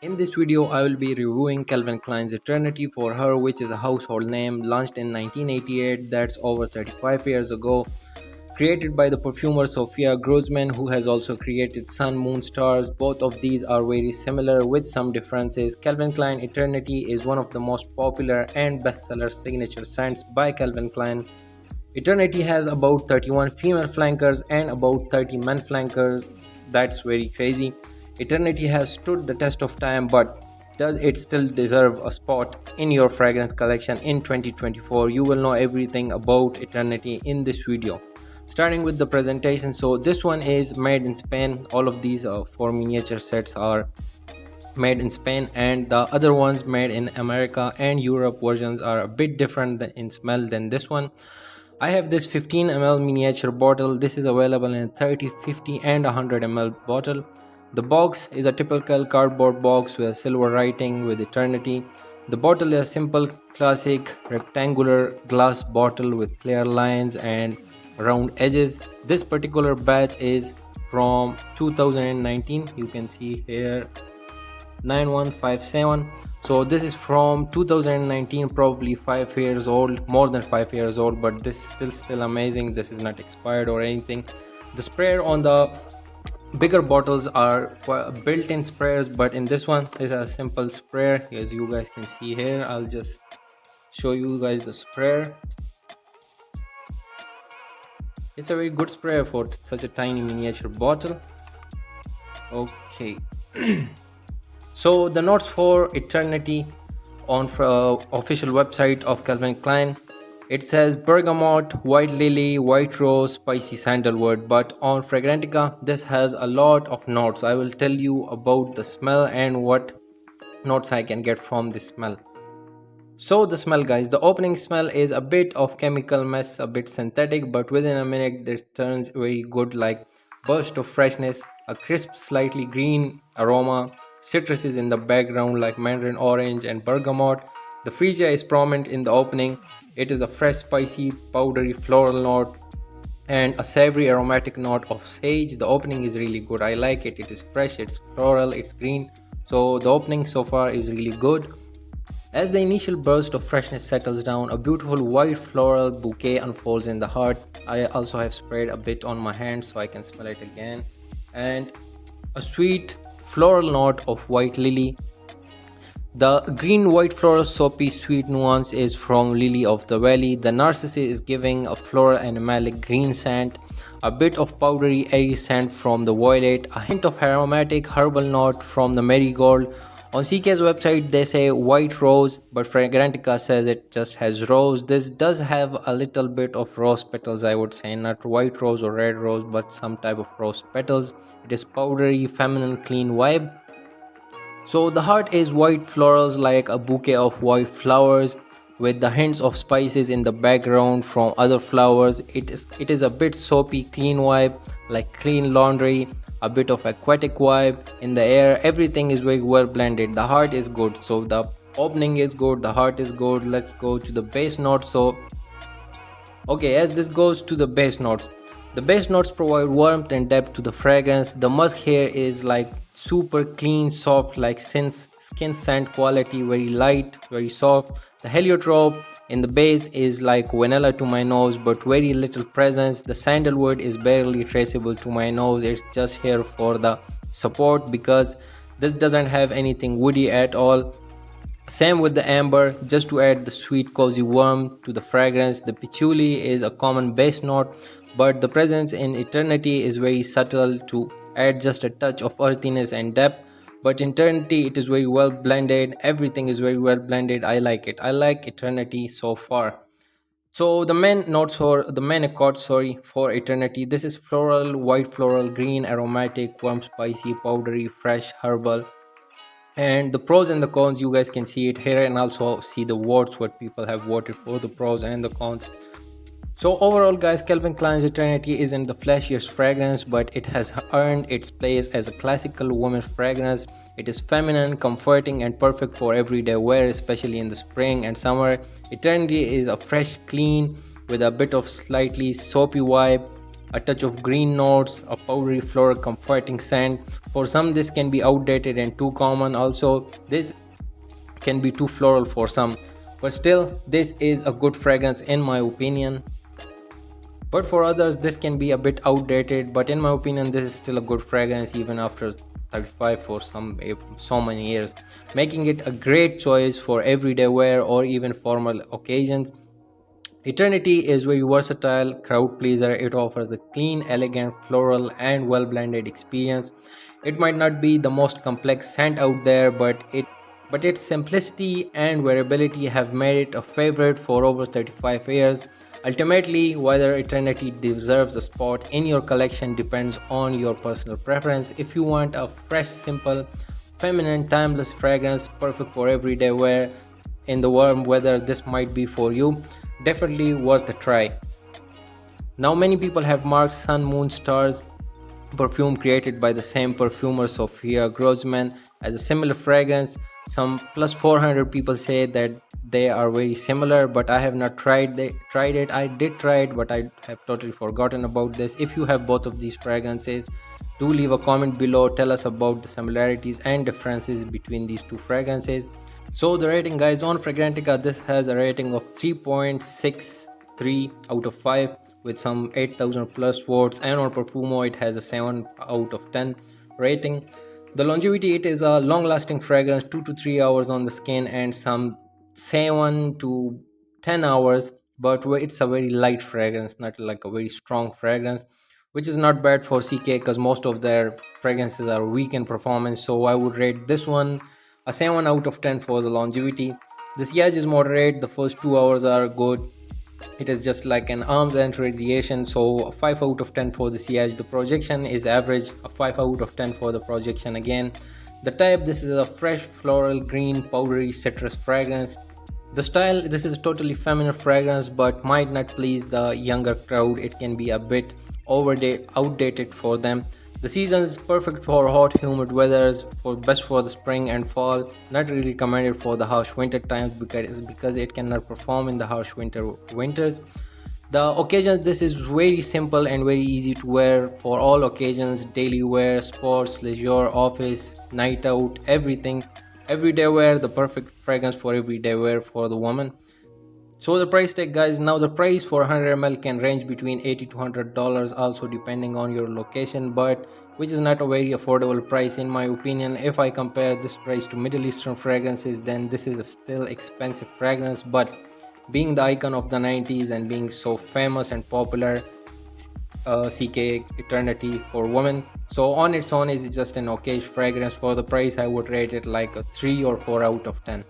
In this video, I will be reviewing Calvin Klein's Eternity for Her, which is a household name launched in 1988, that's over 35 years ago. Created by the perfumer Sophia Grossman, who has also created Sun Moon Stars. Both of these are very similar with some differences. Calvin Klein Eternity is one of the most popular and bestseller signature scents by Calvin Klein. Eternity has about 31 female flankers and about 30 men flankers. That's very crazy. Eternity has stood the test of time, but does it still deserve a spot in your fragrance collection in 2024? You will know everything about Eternity in this video. Starting with the presentation, so this one is made in Spain. All of these four miniature sets are made in Spain, and the other ones made in America and Europe versions are a bit different in smell than this one. I have this 15 ml miniature bottle. This is available in 30, 50 and 100 ml bottle. The box is a typical cardboard box with silver writing with Eternity. The bottle is a simple classic rectangular glass bottle with clear lines and round edges. This particular batch is from 2019. You can see here 9157. So this is from 2019, probably 5 years old, more than 5 years old, but this is still amazing. This is not expired or anything. The sprayer on the bigger bottles are built-in sprayers, but in this one is a simple sprayer. As you guys can see here, I'll just show you guys the sprayer. It's a very good sprayer for such a tiny miniature bottle. Okay. So the notes for Eternity on official website of Calvin Klein, it says bergamot, white lily, white rose, spicy sandalwood. But on Fragrantica, this has a lot of notes. I will tell you about the smell and what notes I can get from this smell. So the smell, guys, the opening smell is a bit of chemical mess, a bit synthetic, but within a minute this turns very good, like burst of freshness, a crisp slightly green aroma. Citrus is in the background like mandarin orange and bergamot. The freesia is prominent in the opening. It is a fresh, spicy, powdery floral note and a savory aromatic note of sage. The opening is really good. I like it. It is fresh, it's floral, it's green. So the opening so far is really good. As the initial burst of freshness settles down, a beautiful white floral bouquet unfolds in the heart. I also have sprayed a bit on my hand so I can smell it again. And a sweet floral note of white lily. The green white floral soapy sweet nuance is from Lily of the Valley. The narcissus is giving a floral animalic green scent, a bit of powdery airy scent from the violet, a hint of aromatic herbal note from the marigold. On CK's website they say white rose, but Fragrantica says it just has rose. This does have a little bit of rose petals, I would say, not white rose or red rose, but some type of rose petals. It is powdery, feminine, clean vibe. So the heart is white florals like a bouquet of white flowers with the hints of spices in the background from other flowers. It is a bit soapy, clean vibe, like clean laundry, a bit of aquatic vibe in the air. Everything is very well blended. The heart is good, so the opening is good, the heart is good. Let's go to the base notes. So okay, as this goes to the base notes, the base notes provide warmth and depth to the fragrance. The musk here is like super clean, soft, like skin scent quality, very light, very soft. The heliotrope in the base is like vanilla to my nose, but very little presence. The sandalwood is barely traceable to my nose. It's just here for the support because this doesn't have anything woody at all. Same with the amber, just to add the sweet cozy warmth to the fragrance. The patchouli is a common base note, but the presence in Eternity is very subtle to add just a touch of earthiness and depth. But in Eternity it is very well blended. Everything is very well blended. I like it. I like Eternity so far. So the main accord for Eternity, this is floral, white floral, green, aromatic, warm, spicy, powdery, fresh, herbal. And the pros and the cons, you guys can see it here and also see the votes, what people have voted for, the pros and the cons. So overall, guys, Calvin Klein's Eternity isn't the flashiest fragrance, but it has earned its place as a classical women's fragrance. It is feminine, comforting and perfect for everyday wear, especially in the spring and summer. Eternity is a fresh, clean with a bit of slightly soapy vibe. a touch of green notes, a powdery floral comforting scent. For some this can be outdated and too common. Also, this can be too floral for some, but still this is a good fragrance in my opinion. But for others this can be a bit outdated, but in my opinion this is still a good fragrance even after 35 for some so many years, making it a great choice for everyday wear or even formal occasions. Eternity is very versatile crowd pleaser. It offers a clean, elegant, floral, and well blended experience. It might not be the most complex scent out there, but its simplicity and wearability have made it a favorite for over 35 years. Ultimately, whether Eternity deserves a spot in your collection depends on your personal preference. If you want a fresh, simple, feminine, timeless fragrance perfect for everyday wear in the warm weather, this might be for you. Definitely worth a try. Now, many people have marked Sun, Moon, Stars perfume created by the same perfumer Sophia Grossman as a similar fragrance. Some plus 400 people say that they are very similar, but I have not tried it. I did try it, but I have totally forgotten about this. If you have both of these fragrances, do leave a comment below. Tell us about the similarities and differences between these two fragrances. So the rating, guys, on Fragrantica, this has a rating of 3.63 out of 5 with some 8000 plus votes, and on Perfumo it has a 7 out of 10 rating. The longevity, it is a long lasting fragrance, 2 to 3 hours on the skin and some 7 to 10 hours, but it's a very light fragrance, not like a very strong fragrance, which is not bad for CK because most of their fragrances are weak in performance. So I would rate this one a 7 out of 10 for the longevity. The sillage is moderate, the first 2 hours are good. It is just like an arm's length radiation, so a 5 out of 10 for the sillage. The projection is average, a 5 out of 10 for the projection again. The type, this is a fresh floral green powdery citrus fragrance. The style, this is a totally feminine fragrance but might not please the younger crowd. It can be a bit outdated for them. The season is perfect for hot, humid weathers, for best for the spring and fall. Not really recommended for the harsh winter times because it cannot perform in the harsh winters. The occasions, this is very simple and very easy to wear for all occasions: daily wear, sports, leisure, office, night out, everything. Everyday wear, the perfect fragrance for everyday wear for the woman. So the price tag, guys, now the price for 100 ml can range between $80 to $100, also depending on your location, but which is not a very affordable price in my opinion. If I compare this price to Middle Eastern fragrances, then this is a still expensive fragrance, but being the icon of the 90s and being so famous and popular, CK Eternity for women, so on its own is just an okay fragrance. For the price I would rate it like a 3 or 4 out of 10.